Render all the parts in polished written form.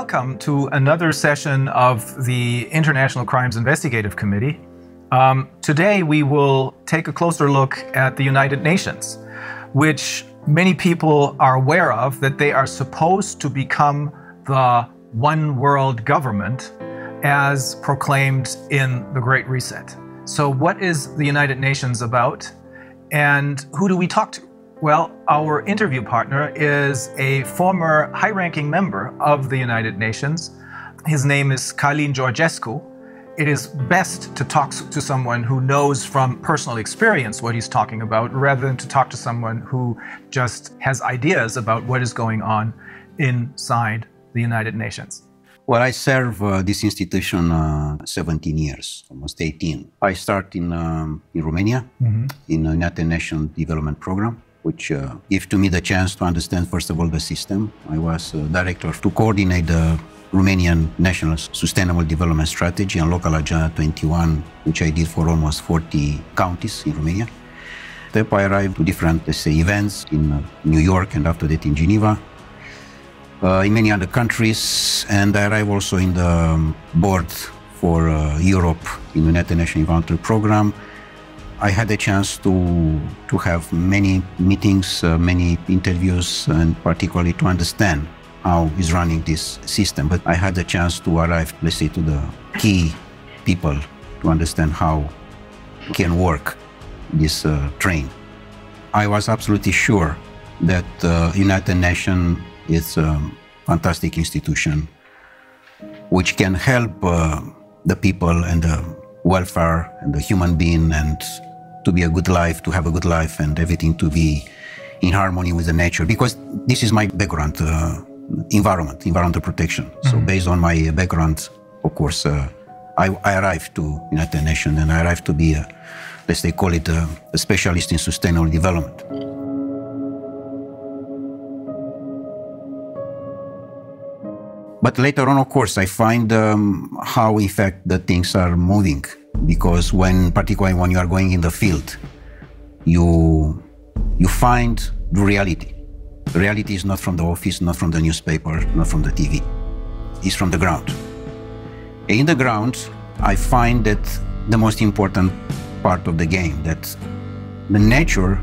Welcome to another session of the International Crimes Investigative Committee. Today we will take a closer look at the United Nations, which many people are aware of, that they are supposed to become the one world government as proclaimed in the Great Reset. So what is the United Nations about, and who do we talk to? Well, our interview partner is a former high-ranking member of the United Nations. His name is Călin Georgescu. It is best to talk to someone who knows from personal experience what he's talking about, rather than to talk to someone who just has ideas about what is going on inside the United Nations. Well, I serve this institution 17 years, almost 18. I start in Romania, in the United Nations Development Program, which gave to me the chance to understand, first of all, the system. I was director to coordinate the Romanian National Sustainable Development Strategy and Local Agenda 21, which I did for almost 40 counties in Romania. Then I arrived to different, let's say, events in New York and after that in Geneva, in many other countries, and I arrived also in the board for Europe in the United Nations Environmental Program. I had a chance to have many meetings, many interviews, and particularly to understand how is running this system. But I had a chance to arrive, let's say, to the key people to understand how can work this train. I was absolutely sure that United Nations is a fantastic institution which can help the people and the welfare and the human being, and to be a good life, to have a good life, and everything to be in harmony with the nature. Because this is my background, environmental protection. So based on my background, of course, I arrived to United Nations, and I arrived to be, let's say, call it a specialist in sustainable development. But later on, of course, I find how, in fact, the things are moving. Because particularly when you are going in the field, you find the reality. The reality is not from the office, not from the newspaper, not from the TV. It's from the ground. In the ground, I find that the most important part of the game, that the nature,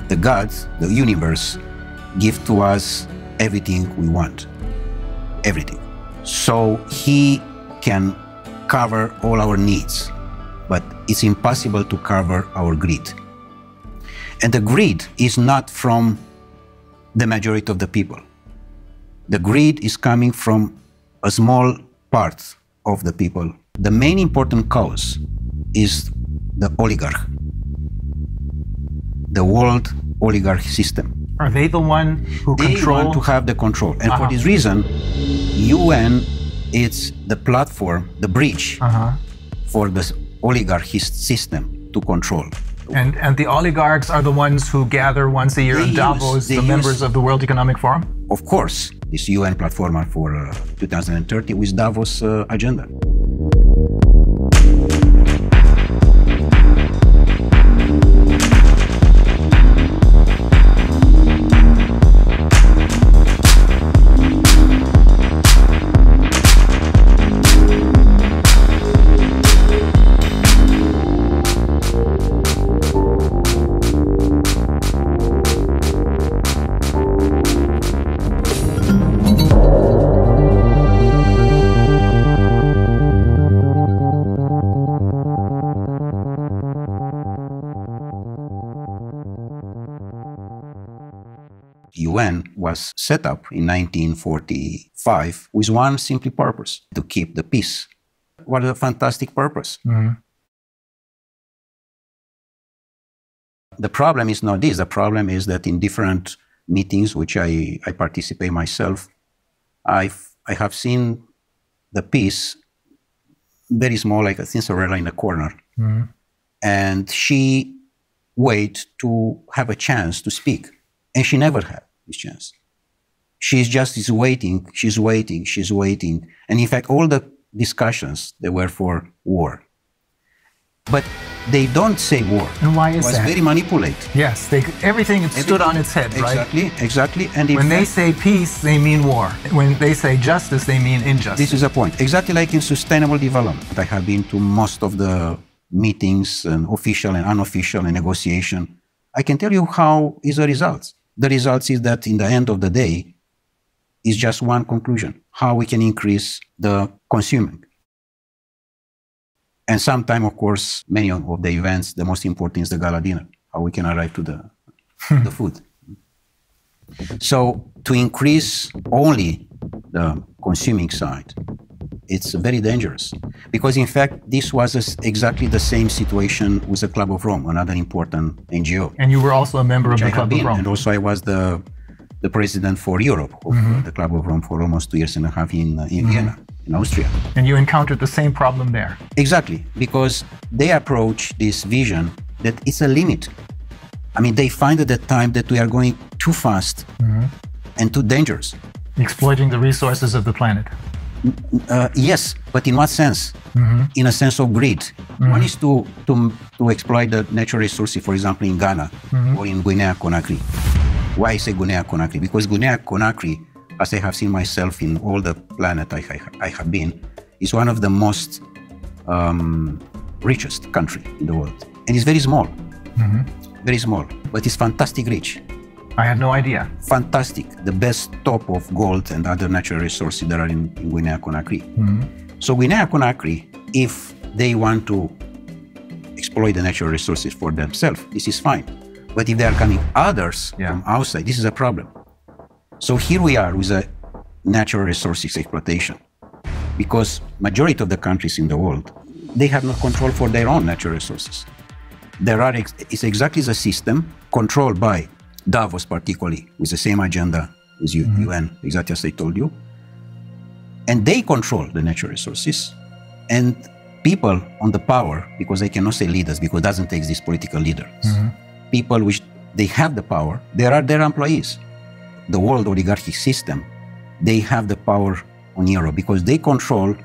the gods, the universe, give to us everything we want. Everything. So he can cover all our needs, but it's impossible to cover our greed. And the greed is not from the majority of the people. The greed is coming from a small part of the people. The main important cause is the oligarch, the world oligarch system. Are they the one who control? They want to have the control. And for this reason, UN is the platform, the bridge for the oligarchist system to control. And the oligarchs are the ones who gather once a year in Davos, the members of the World Economic Forum? Of course, this UN platform for 2030 with Davos Agenda. UN was set up in 1945 with one simple purpose: to keep the peace. What a fantastic purpose. The problem is not this. The problem is that in different meetings, which I participate myself, I have seen the peace very small, like a Cinderella in a corner. And she wait to have a chance to speak. And she never had this chance. She's just waiting, she's waiting, she's waiting. And in fact, all the discussions, they were for war. But they don't say war. And why is it was that? very manipulated. Yes, everything stood on its head, right? Exactly. And when they say peace, they mean war. When they say justice, they mean injustice. This is a point. Exactly like in sustainable development. I have been to most of the meetings, and official and unofficial, and negotiation. I can tell you how is the results. The results is that in the end of the day, is just one conclusion: how we can increase the consuming. And sometimes, of course, many of the events, the most important is the gala dinner, how we can arrive to the food. So to increase only the consuming side, it's very dangerous. Because in fact, this was exactly the same situation with the Club of Rome, another important NGO. And you were also a member of the Club of Rome. And also I was the president for Europe of the Club of Rome for almost 2.5 years in Vienna, in Austria. And you encountered the same problem there. Exactly, because they approach this vision that it's a limit. I mean, they find at the time that we are going too fast and too dangerous. Exploiting the resources of the planet. Yes, but in what sense? In a sense of greed. One is to exploit the natural resources, for example, in Ghana or in Guinea-Conakry. Why I say Guinea-Conakry? Because Guinea-Conakry, as I have seen myself in all the planet I have been, is one of the most richest country in the world. And it's very small. Very small, but it's fantastic rich. I had no idea. Fantastic. The best top of gold and other natural resources that are in Guinea-Conakry. So Guinea-Conakry, if they want to exploit the natural resources for themselves, this is fine. But if they are coming others from outside, this is a problem. So here we are with a natural resources exploitation. Because majority of the countries in the world, they have no control for their own natural resources. It's exactly the system controlled by Davos particularly, with the same agenda as UN, exactly as I told you. And they control the natural resources. And people on the power, because I cannot say leaders, because it doesn't take these political leaders. People which they have the power, they are their employees. The world oligarchic system, they have the power on Europe because they control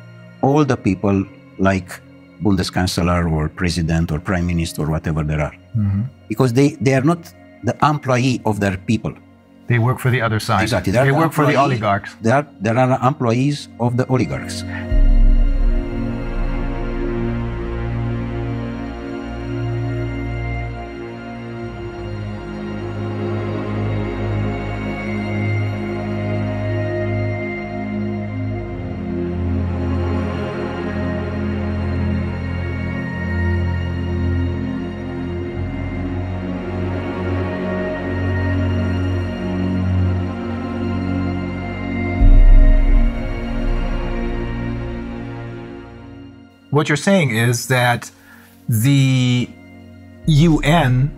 all the people like Bundeskanzler or president or prime minister or whatever there are. Because they are not the employee of their people. They work for the other side. Exactly. They work for the oligarchs. They are employees of the oligarchs. What you're saying is that the UN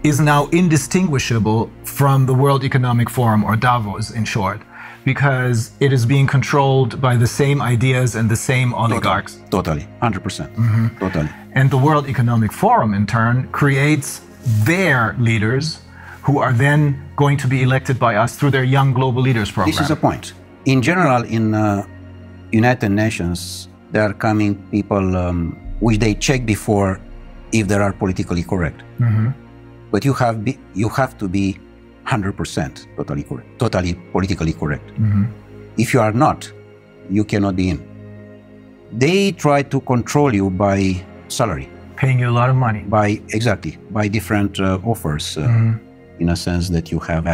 is now indistinguishable from the World Economic Forum, or Davos in short, because it is being controlled by the same ideas and the same oligarchs. Totally, 100%. Totally. And the World Economic Forum, in turn, creates their leaders who are then going to be elected by us through their Young Global Leaders program. This is a point. In general, in United Nations, there are coming people which they check before if they are politically correct. But you have to be 100% totally correct, totally politically correct. If you are not, you cannot be in. They try to control you by salary. Paying you a lot of money. By different offers, in a sense that you have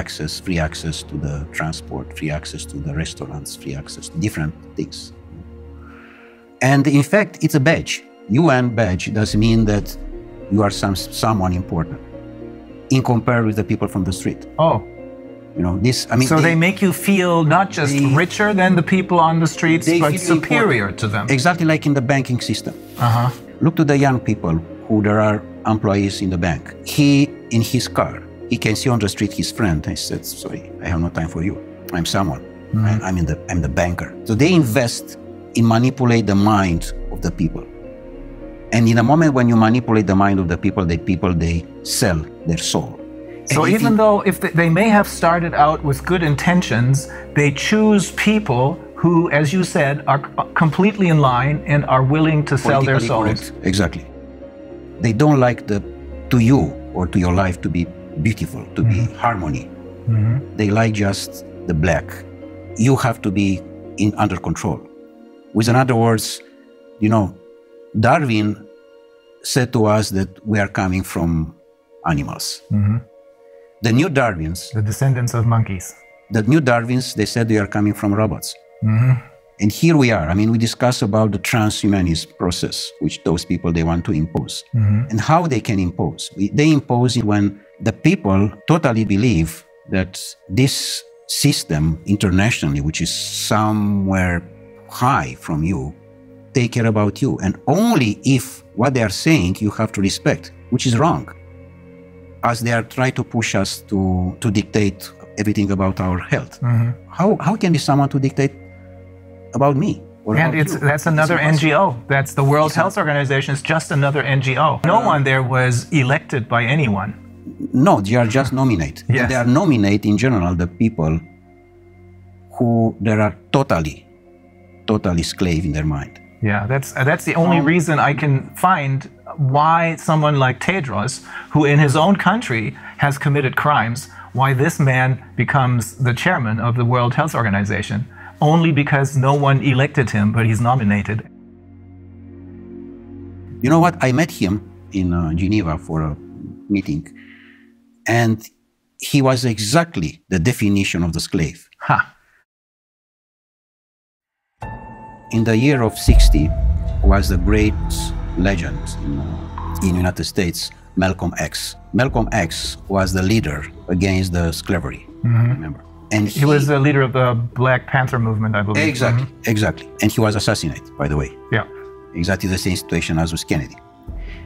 free access to the transport, free access to the restaurants, free access to different things. And in fact, it's a badge. UN badge does mean that you are someone important in comparison with the people from the street. Oh. You know, this, I mean. So they make you feel not just richer than the people on the streets, but superior to them. Exactly like in the banking system. Look to the young people who there are employees in the bank. He, in his car, he can see on the street his friend. I said, sorry, I have no time for you. I'm someone. I'm the banker. So they invest in manipulate the mind of the people. And in a moment when you manipulate the mind of the people, they sell their soul. So even though they may have started out with good intentions, they choose people who, as you said, are completely in line and are willing to sell their souls. Correct. Exactly. They don't like to you or to your life to be beautiful, to be harmony. They like just the black. You have to be under control. With other words, you know, Darwin said to us that we are coming from animals. The new Darwins, the descendants of monkeys. The new Darwins, they said they are coming from robots. And here we are. I mean, we discuss about the transhumanist process, which those people, they want to impose. And how they can impose. They impose it when the people totally believe that this system internationally, which is somewhere high from you, take care about you. And only if what they are saying you have to respect, which is wrong. As they are trying to push us to dictate everything about our health. How can be someone to dictate about me? And that's another NGO. That's the World Health Organization. It's just another NGO. No one there was elected by anyone. No, they are just nominated. Yes. They are nominate in general the people who there are totally slave in their mind. Yeah, that's the only reason I can find why someone like Tedros, who in his own country has committed crimes, why this man becomes the chairman of the World Health Organization. Only because no one elected him, but he's nominated. You know what? I met him in Geneva for a meeting, and he was exactly the definition of the slave. In the year of 60 was the great legend in the United States, Malcolm X. Malcolm X was the leader against the slavery, remember? And he was the leader of the Black Panther movement, I believe. Exactly, exactly. And he was assassinated, by the way. Yeah. Exactly the same situation as with Kennedy.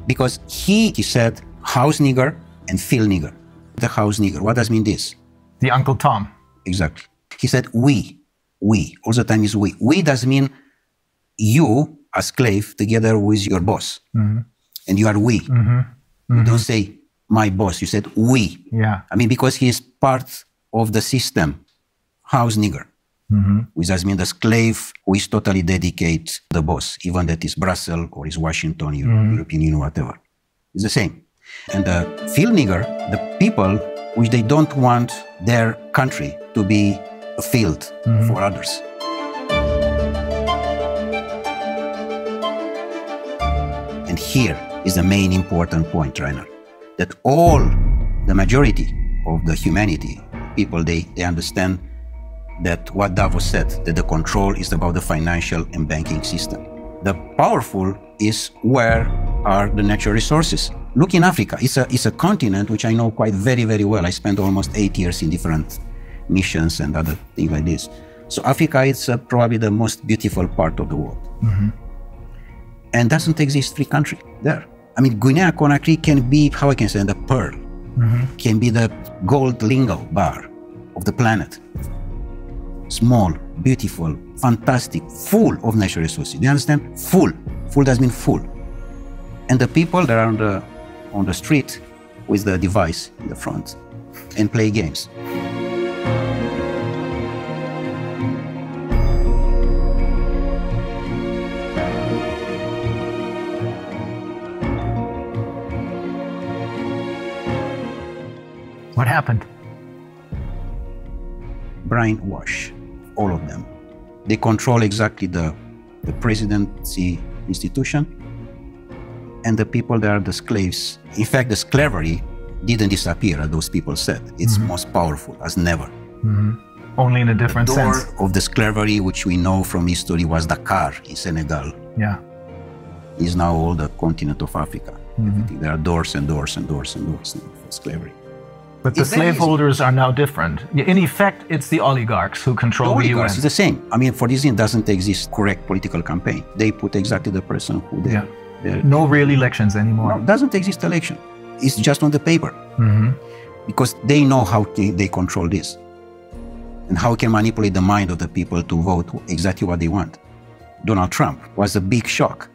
Because he said, house nigger and field nigger. The house nigger, what does mean this? The Uncle Tom. Exactly. He said, we, all the time is we. We does mean you, a slave, together with your boss. And you are we. You don't say, my boss, you said, we. Yeah. I mean, because he is part of the system, house nigger, which does mean the slave who is totally dedicated to the boss, even that is Brussels or is Washington, European Union, whatever. It's the same. And the field nigger, the people which they don't want their country to be a field for others. And here is the main important point, Rainer, that all the majority of the humanity, people, they understand that what Davos said, that the control is about the financial and banking system. The powerful is where are the natural resources. Look in Africa. It's a continent which I know quite very, very well. I spent almost 8 years in different missions and other things like this. So Africa is probably the most beautiful part of the world. And doesn't exist free country there. I mean, Guinea-Conakry can be, how I can say, the pearl. Can be the gold lingo bar of the planet. Small, beautiful, fantastic, full of natural resources. Do you understand? Full. Full does mean full. And the people that are on the street with the device in the front and play games. What happened? Brainwash, all of them. They control exactly the presidency institution and the people that are the slaves. In fact, the slavery didn't disappear, as those people said. It's most powerful as never. Only in a different sense. The door of the slavery, which we know from history, was Dakar in Senegal. Yeah. Is now all the continent of Africa. There are doors and doors and doors and doors for slavery. But the slaveholders are now different. In effect, it's the oligarchs who control the UN. It's the same. I mean, for this, it doesn't exist correct political campaign. They put exactly the person who they... No real elections anymore. No, doesn't exist election. It's just on the paper. Because they know how they control this. And how can manipulate the mind of the people to vote exactly what they want. Donald Trump was a big shock.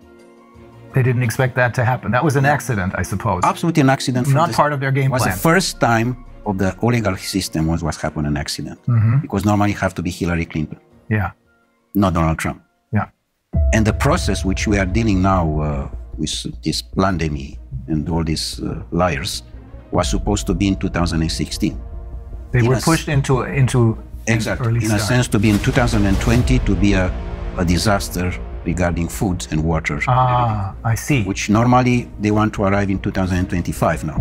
They didn't expect that to happen. That was an accident, I suppose. Absolutely an accident. Not part of their game plan. It was the first time of the oligarchy system was happened an accident. Because normally it have to be Hillary Clinton. Yeah. Not Donald Trump. Yeah. And the process which we are dealing now with this pandemic, and all these liars, was supposed to be in 2016. They were pushed into exactly, early in a sense, to be in 2020, to be a disaster regarding food and water. Ah, I see. Which normally they want to arrive in 2025 now.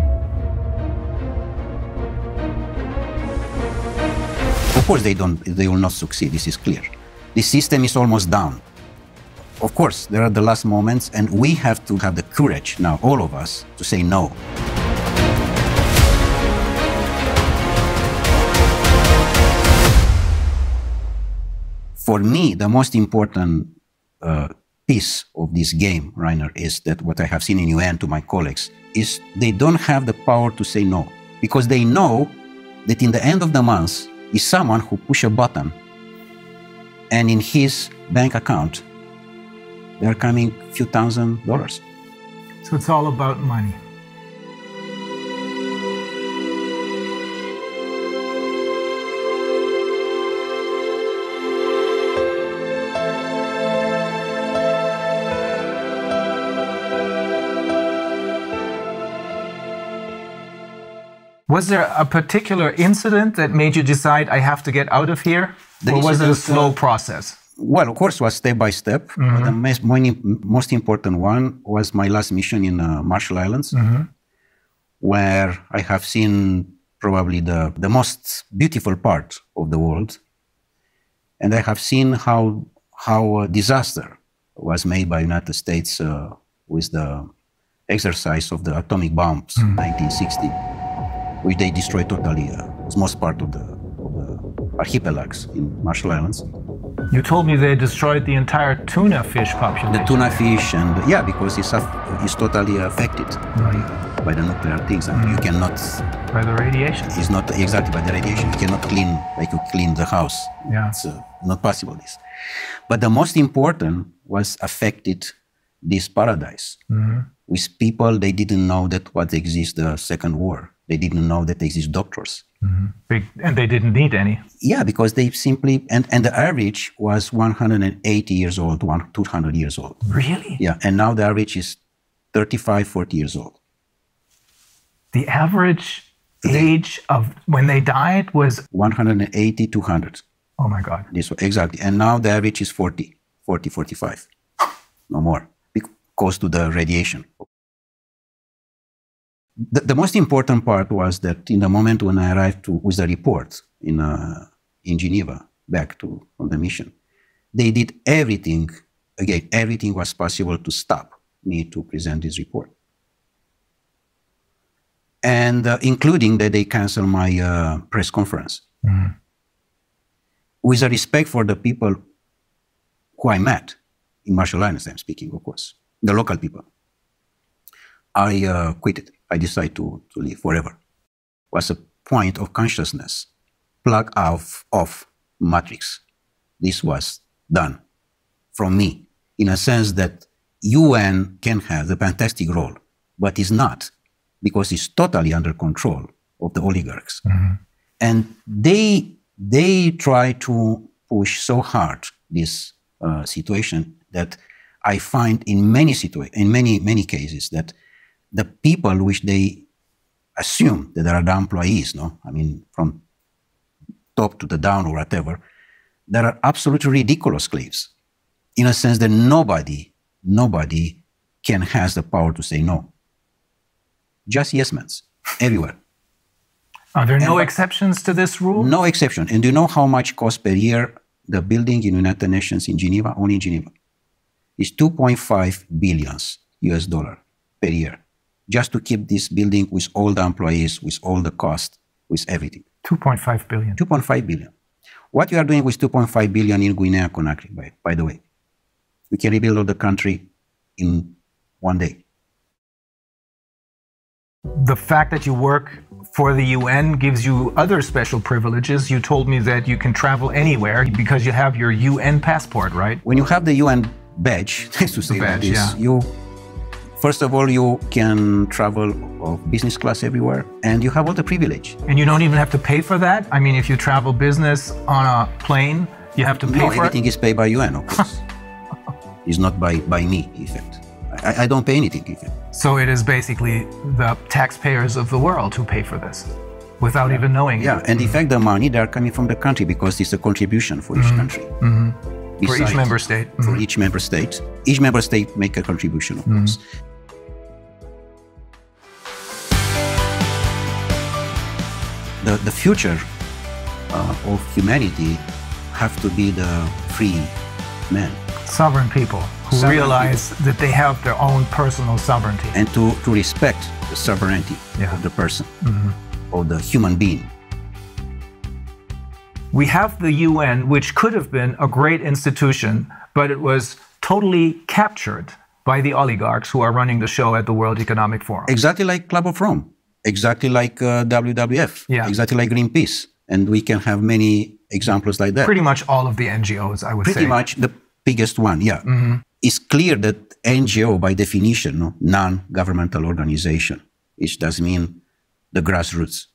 Of course, they will not succeed. This is clear. The system is almost down. Of course, there are the last moments, and we have to have the courage now, all of us, to say no. For me, the most important piece of this game, Rainer, is that what I have seen in UN to my colleagues is they don't have the power to say no, because they know that in the end of the month is someone who push a button and in his bank account there are coming a few $1,000s. So it's all about money. Was there a particular incident that made you decide, I have to get out of here? Or was it a slow process? Well, of course, it was step by step. But the most important one was my last mission in Marshall Islands, where I have seen probably the most beautiful part of the world. And I have seen how a disaster was made by the United States with the exercise of the atomic bombs in 1960. Which they destroyed totally, was most part of the archipelagos in Marshall Islands. You told me they destroyed the entire tuna fish population. The tuna fish, and yeah, because it's totally affected by the nuclear things. And you cannot... By the radiation. It's not exactly by the radiation. You cannot clean like you clean the house. Yeah. It's not possible, this. But the most important was affected this paradise. With people, they didn't know that what exists, the Second War. They didn't know that there exist doctors. And they didn't need any. Yeah, because they simply, and the average was 180 years old, 200 years old. Really? Yeah, and now the average is 35, 40 years old. The average age of when they died was? 180, 200. Oh my God. This, exactly, and now the average is 40, 45. No more, because to the radiation. The most important part was that in the moment when I arrived with the report in Geneva, back on the mission, they did everything, again, everything was possible to stop me to present this report. And including that they canceled my press conference. With a respect for the people who I met, in Marshall Islands I'm speaking, of course, the local people, I quit it. I decided to leave forever. Was a point of consciousness, plug off matrix. This was done from me, in a sense that UN can have the fantastic role, but is not, because it's totally under control of the oligarchs. And they try to push so hard this situation that I find in many cases that the people which they assume that are the employees, no? I mean, from top to the down or whatever, there are absolutely ridiculous slaves, in a sense that nobody can has the power to say no. Just yes men, everywhere. Are there no exceptions to this rule? No exception. And do you know how much costs per year the building in United Nations in Geneva, only in Geneva? It's $2.5 billion US per year. Just to keep this building with all the employees, with all the cost, with everything. 2.5 billion. 2.5 billion. What you are doing with 2.5 billion in Guinea-Conakry, by the way, we can rebuild all the country in one day. The fact that you work for the UN gives you other special privileges. You told me that you can travel anywhere because you have your UN passport, right? When you have the UN badge, to say like this, yeah. First of all, you can travel business class everywhere, and you have all the privilege. And you don't even have to pay for that? I mean, if you travel business on a plane, you have to pay for it? No, everything is paid by UN, of course. It's not by me, in fact. I don't pay anything even. So it is basically the taxpayers of the world who pay for this, without even knowing it. And in fact, the money, they are coming from the country because it's a contribution for each country. For each member state. For each member state. Each member state make a contribution, of course. The future of humanity have to be the free men. Sovereign people who realize that they have their own personal sovereignty. And to respect the sovereignty of the person, of the human being. We have the UN, which could have been a great institution, but it was totally captured by the oligarchs who are running the show at the World Economic Forum. Exactly like Club of Rome, exactly like WWF, exactly like Greenpeace. And we can have many examples like that. Pretty much all of the NGOs, I would say. Pretty much the biggest one, It's clear that NGO, by definition, non-governmental organization, which does mean the grassroots,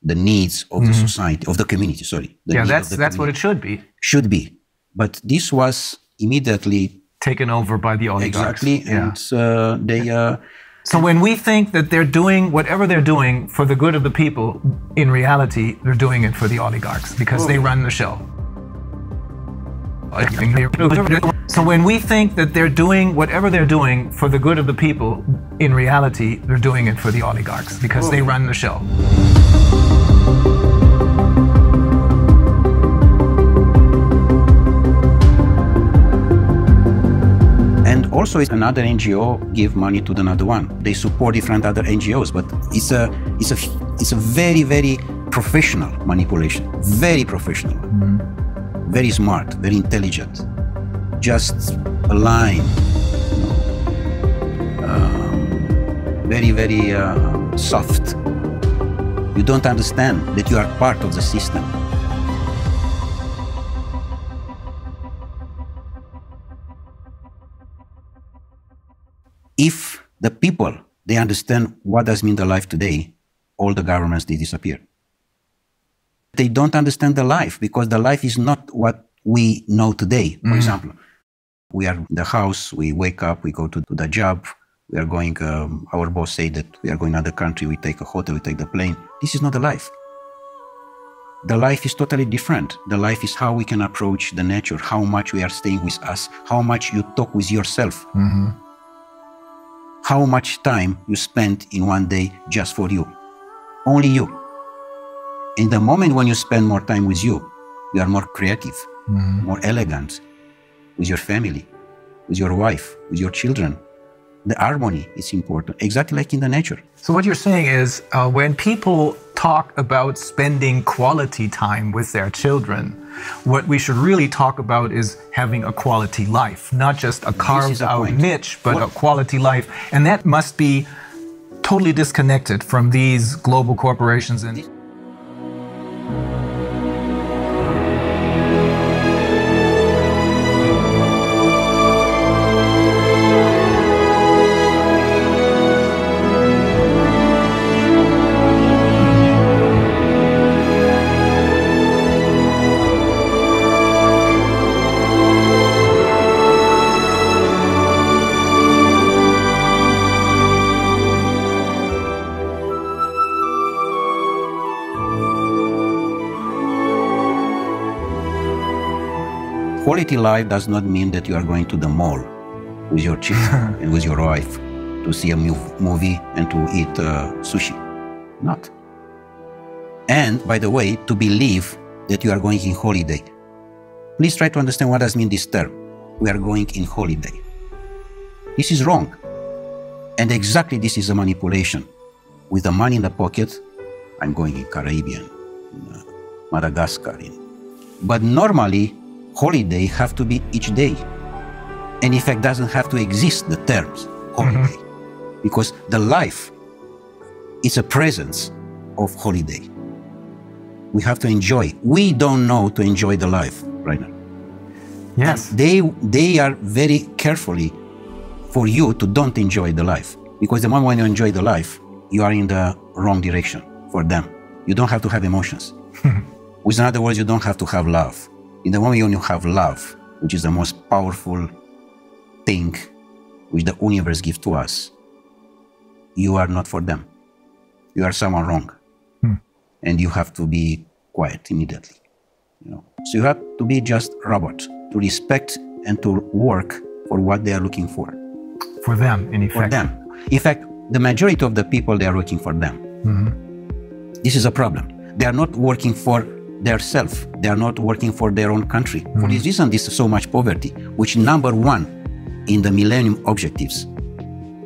the needs of the society, of the community, sorry. That's what it should be. Should be. But this was immediately taken over by the oligarchs. Exactly, and they... So when we think that they're doing whatever they're doing for the good of the people, in reality, they're doing it for the oligarchs because they run the show. So when we think that they're doing whatever they're doing for the good of the people, in reality, they're doing it for the oligarchs because they run the show. And also, another NGO give money to another one. They support different other NGOs, but it's a very, very professional manipulation. Very professional, very smart, very intelligent. Just a line, very, very soft. You don't understand that you are part of the system. If the people, they understand what does mean the life today, all the governments, they disappear. They don't understand the life because the life is not what we know today. For example, we are in the house, we wake up, we go to the job, we are going, our boss say that we are going to another country, we take a hotel, we take the plane. This is not the life. The life is totally different. The life is how we can approach the nature, how much we are staying with us, how much you talk with yourself. How much time you spend in one day just for you. Only you. In the moment when you spend more time with you, you are more creative, more elegant, with your family, with your wife, with your children. The harmony is important, exactly like in the nature. So what you're saying is, when people talk about spending quality time with their children, what we should really talk about is having a quality life, not just a carved out niche, but a quality life. And that must be totally disconnected from these global corporations. Quality life does not mean that you are going to the mall with your children and with your wife to see a movie and to eat sushi. Not. And, by the way, to believe that you are going in holiday. Please try to understand what does mean this term. We are going in holiday. This is wrong. And exactly this is a manipulation. With the money in the pocket, I'm going in Caribbean, in Madagascar. But normally, holiday have to be each day. And in fact, doesn't have to exist, the terms holiday. Because the life is a presence of holiday. We have to enjoy. We don't know to enjoy the life right now. Yes. They are very carefully for you to don't enjoy the life. Because the moment when you enjoy the life, you are in the wrong direction for them. You don't have to have emotions. With other words, you don't have to have love. In the moment when you have love, which is the most powerful thing which the universe gives to us, you are not for them. You are someone wrong. And you have to be quiet immediately. You know? So you have to be just robot, to respect and to work for what they are looking for. For them, in effect. For them. In fact, the majority of the people, they are working for them. This is a problem. They are not working for their self. They are not working for their own country. For this reason, this is so much poverty, which number one in the Millennium Objectives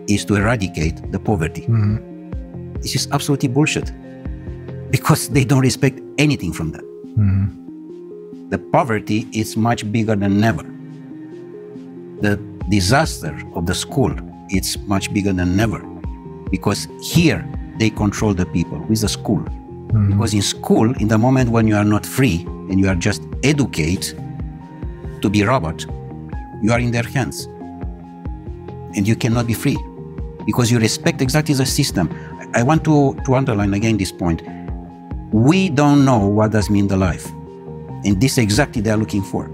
is to eradicate the poverty. This is absolutely bullshit, because they don't respect anything from that. The poverty is much bigger than ever. The disaster of the school, it's much bigger than ever, because here they control the people with the school. Because in school, in the moment when you are not free and you are just educated to be robot, you are in their hands. And you cannot be free because you respect exactly the system. I want to underline again this point. We don't know what does mean the life. And this exactly they are looking for.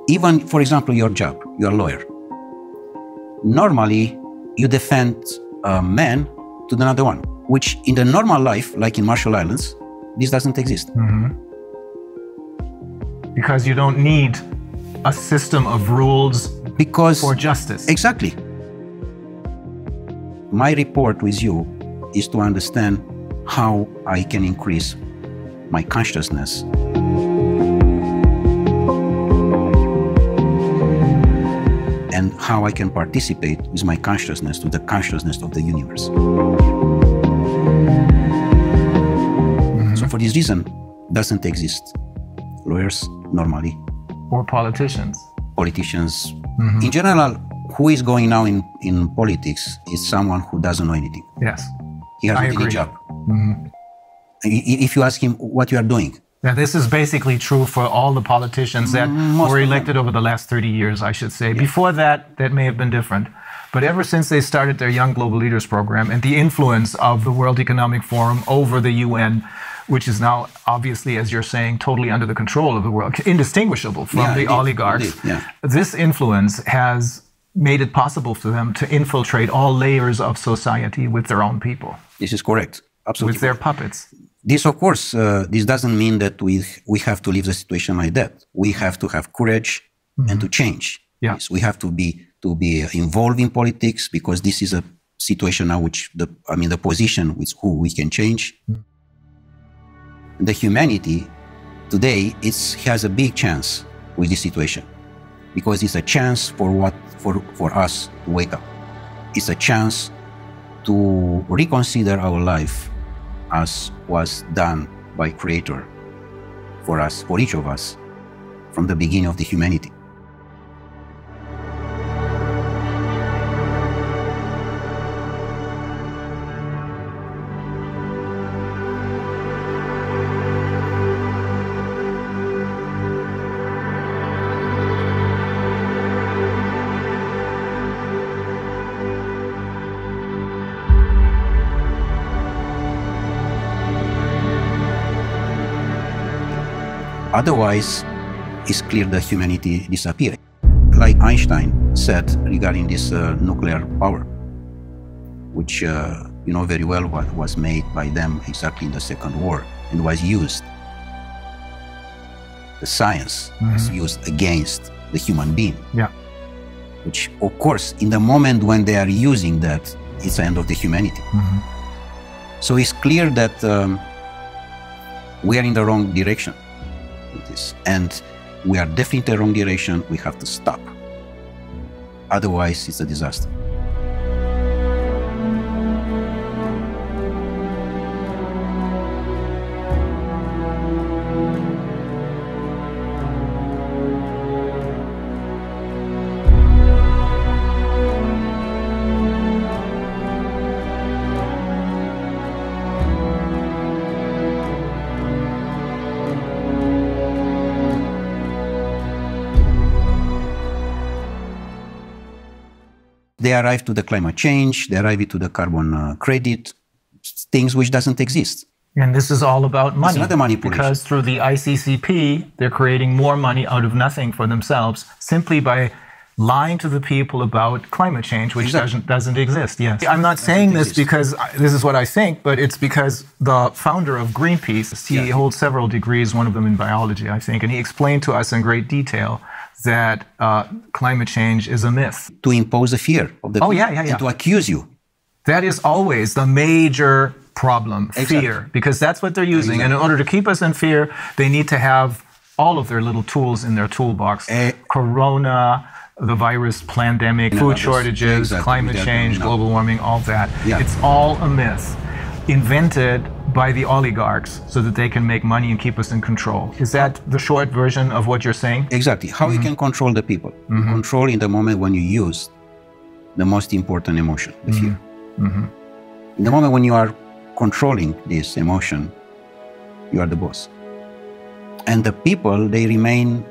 Even, for example, your job, you're a lawyer. Normally, you defend a man to another one, which in the normal life, like in Marshall Islands, this doesn't exist. Because you don't need a system of rules for justice. Exactly. My report with you is to understand how I can increase my consciousness. And how I can participate with my consciousness to the consciousness of the universe. So for this reason, doesn't exist lawyers normally. Or politicians. Politicians. In general, who is going now in politics is someone who doesn't know anything. Yes. He hasn't any job. If you ask him what you are doing. Now, this is basically true for all the politicians that were elected over the last 30 years, I should say. Before that, that may have been different. But ever since they started their Young Global Leaders program and the influence of the World Economic Forum over the UN, which is now obviously, as you're saying, totally under the control of the world, indistinguishable from the oligarchs, this influence has made it possible for them to infiltrate all layers of society with their own people. This is correct. Absolutely. With their puppets. This, of course, this doesn't mean that we have to leave the situation like that. We have to have courage and to change. Yes, we have to be involved in politics, because this is a situation now which the position with who we can change. The humanity today has a big chance with this situation, because it's a chance for us to wake up. It's a chance to reconsider our life as was done by Creator for us, for each of us, from the beginning of the humanity. Otherwise, it's clear that humanity disappears. Like Einstein said regarding this nuclear power, which you know very well what was made by them exactly in the Second War and was used. The science was used against the human being. Yeah. Which, of course, in the moment when they are using that, it's the end of the humanity. So it's clear that we are in the wrong direction. And we are definitely in the wrong direction. We have to stop. Otherwise, it's a disaster. They arrive to the climate change, they arrive to the carbon credit, things which doesn't exist. And this is all about money. It's another manipulation. Because through the ICCP, they're creating more money out of nothing for themselves, simply by lying to the people about climate change, which doesn't exist. Yes. I'm not saying this because this is what I think, but it's because the founder of Greenpeace, he holds several degrees, one of them in biology, I think, and he explained to us in great detail that climate change is a myth. To impose a fear of the people and to accuse you. That is always the major problem, fear, because that's what they're using. And in order to keep us in fear, they need to have all of their little tools in their toolbox. Corona, the virus, pandemic, food shortages, climate change, global warming, all that. It's all a myth invented by the oligarchs so that they can make money and keep us in control. Is that the short version of what you're saying? Exactly. How you can control the people. You control in the moment when you use the most important emotion, the fear. In the moment when you are controlling this emotion, you are the boss. And the people, they remain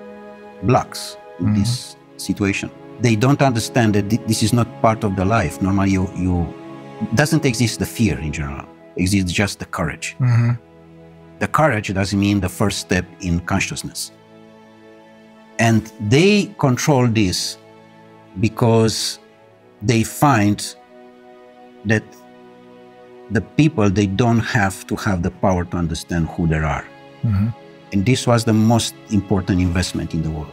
blocks in this situation. They don't understand that this is not part of the life. Normally, doesn't exist the fear in general. Exists just the courage. The courage doesn't mean the first step in consciousness. And they control this because they find that the people, they don't have to have the power to understand who they are. And this was the most important investment in the world.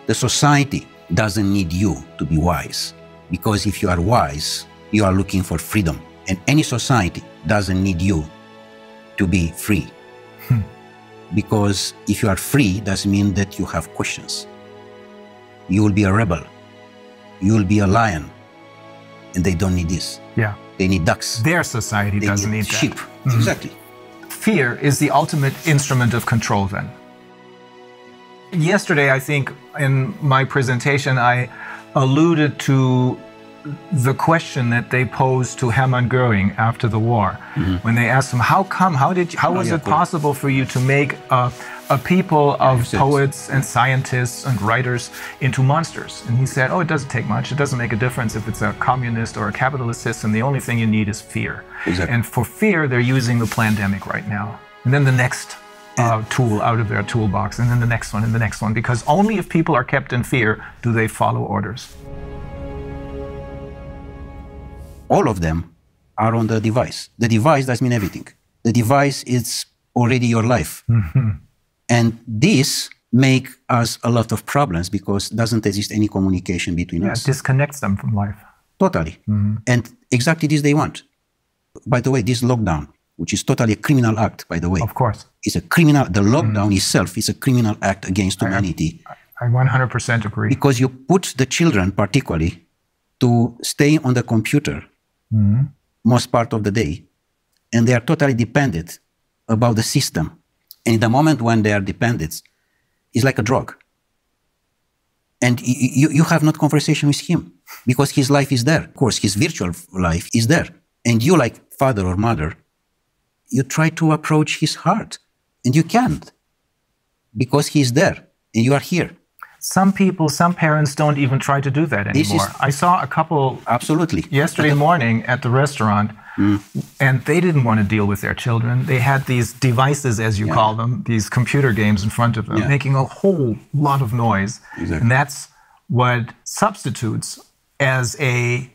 The society doesn't need you to be wise, because if you are wise, you are looking for freedom. And any society doesn't need you to be free. Because if you are free, doesn't mean that you have questions. You will be a rebel. You will be a lion. And they don't need this. Yeah. They need ducks. Their society doesn't need that. Sheep. Exactly. Fear is the ultimate instrument of control then. Yesterday, I think, in my presentation, I alluded to the question that they posed to Hermann Göring after the war, when they asked him, how was it possible for you to make a people of poets and scientists and writers into monsters? And he said, oh, it doesn't take much. It doesn't make a difference if it's a communist or a capitalist system. The only thing you need is fear. And for fear, they're using the pandemic right now. And then the next tool out of their toolbox, and then the next one and the next one, because only if people are kept in fear do they follow orders. All of them are on the device. The device doesn't mean everything. The device is already your life. And this makes us a lot of problems because doesn't exist any communication between us. It disconnects them from life. Totally. And exactly this they want. By the way, this lockdown, which is totally a criminal act, by the way. Of course. Is a criminal, the lockdown itself is a criminal act against humanity. I 100% agree. Because you put the children, particularly, to stay on the computer most part of the day, and they are totally dependent about the system. And in the moment when they are dependent, it's like a drug. And you have not conversation with him because his life is there. Of course, his virtual life is there. And you, like father or mother, you try to approach his heart, and you can't because he's there and you are here. Some people, some parents don't even try to do that anymore. I saw a couple yesterday morning at the restaurant, and they didn't want to deal with their children. They had these devices, as you call them, these computer games in front of them, making a whole lot of noise. And that's what substitutes as a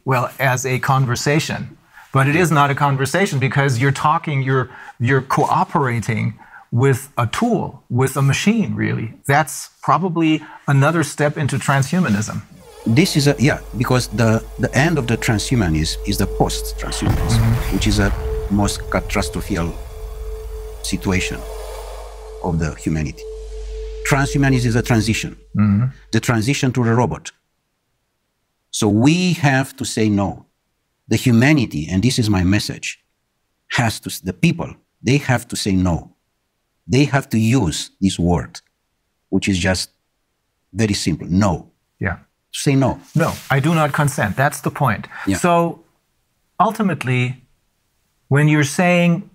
conversation. But it is not a conversation because you're talking, you're cooperating with a tool, with a machine, really. That's probably another step into transhumanism. This is because the end of the transhumanism is the post-transhumanism, which is a most catastrophic situation of the humanity. Transhumanism is a transition, the transition to the robot. So we have to say no. The humanity, and this is my message, the people, they have to say no. They have to use this word, which is just very simple, no. Say no. No, I do not consent. That's the point. So ultimately, when you're saying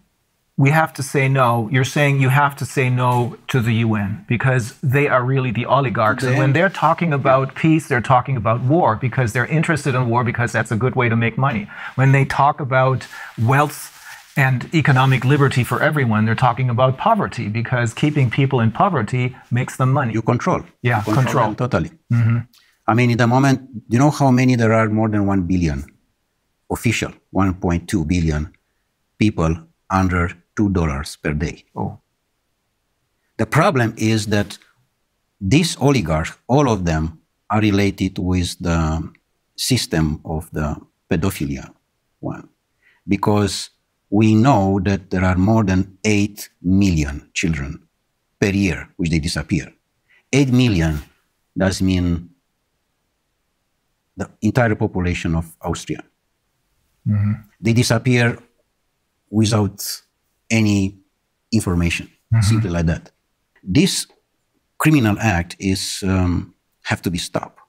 we have to say no, you're saying you have to say no to the UN because they are really the oligarchs. And when they're talking about peace, they're talking about war because they're interested in war because that's a good way to make money. When they talk about wealth and economic liberty for everyone, they're talking about poverty because keeping people in poverty makes them money. You control. Yeah, control. Totally. I mean, in the moment, you know how many there are? More than 1 billion official, 1.2 billion people under $2 per day. Oh. The problem is that these oligarchs, all of them, are related with the system of the pedophilia one, because we know that there are more than 8 million children per year which they disappear. 8 million does mean the entire population of Austria. Mm-hmm. They disappear without any information, simply like that. This criminal act is have to be stopped.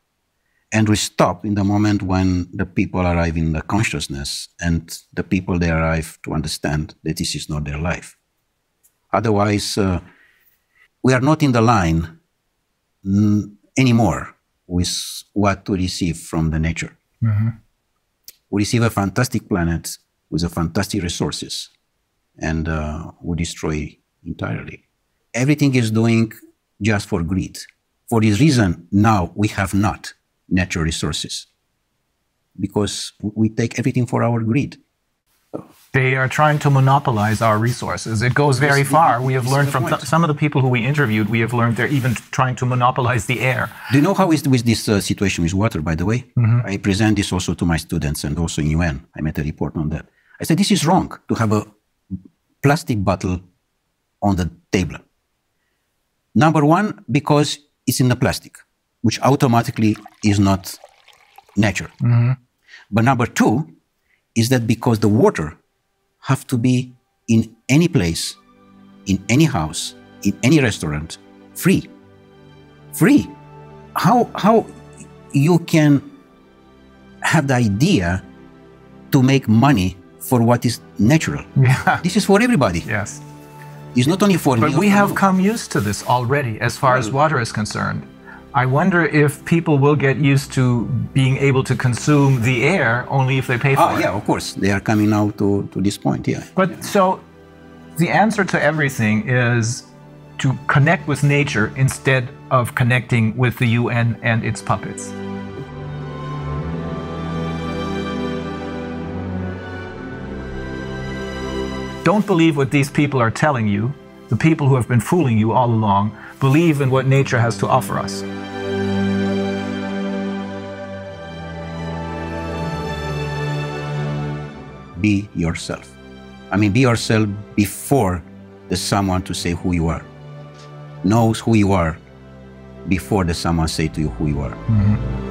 And we stop in the moment when the people arrive in the consciousness and the people they arrive to understand that this is not their life. Otherwise, we are not in the line anymore with what to receive from the nature. Mm-hmm. We receive a fantastic planet with a fantastic resources, and we destroy entirely. Everything is doing just for greed. For this reason, now we have not natural resources, because we take everything for our greed. They are trying to monopolize our resources. It goes very far. We have learned from some of the people who we interviewed, we have learned they're even trying to monopolize the air. Do you know how is with this situation with water, by the way? Mm-hmm. I present this also to my students and also in UN. I made a report on that. I said, this is wrong to have a plastic bottle on the table. Number one, because it's in the plastic, which automatically is not nature. Mm-hmm. But number two is that because the water have to be in any place, in any house, in any restaurant, free. Free. How you can have the idea to make money for what is natural? Yeah. This is for everybody. Yes. It's not only for me. But we have come used to this already as far as water is concerned. I wonder if people will get used to being able to consume the air only if they pay for it. Yeah, of course. They are coming now to this point, yeah. But so the answer to everything is to connect with nature instead of connecting with the UN and its puppets. Don't believe what these people are telling you. The people who have been fooling you all along. Believe in what nature has to offer us. Be yourself. I mean, be yourself before there's someone to say who you are. Knows who you are before there's someone say to you who you are. Mm-hmm.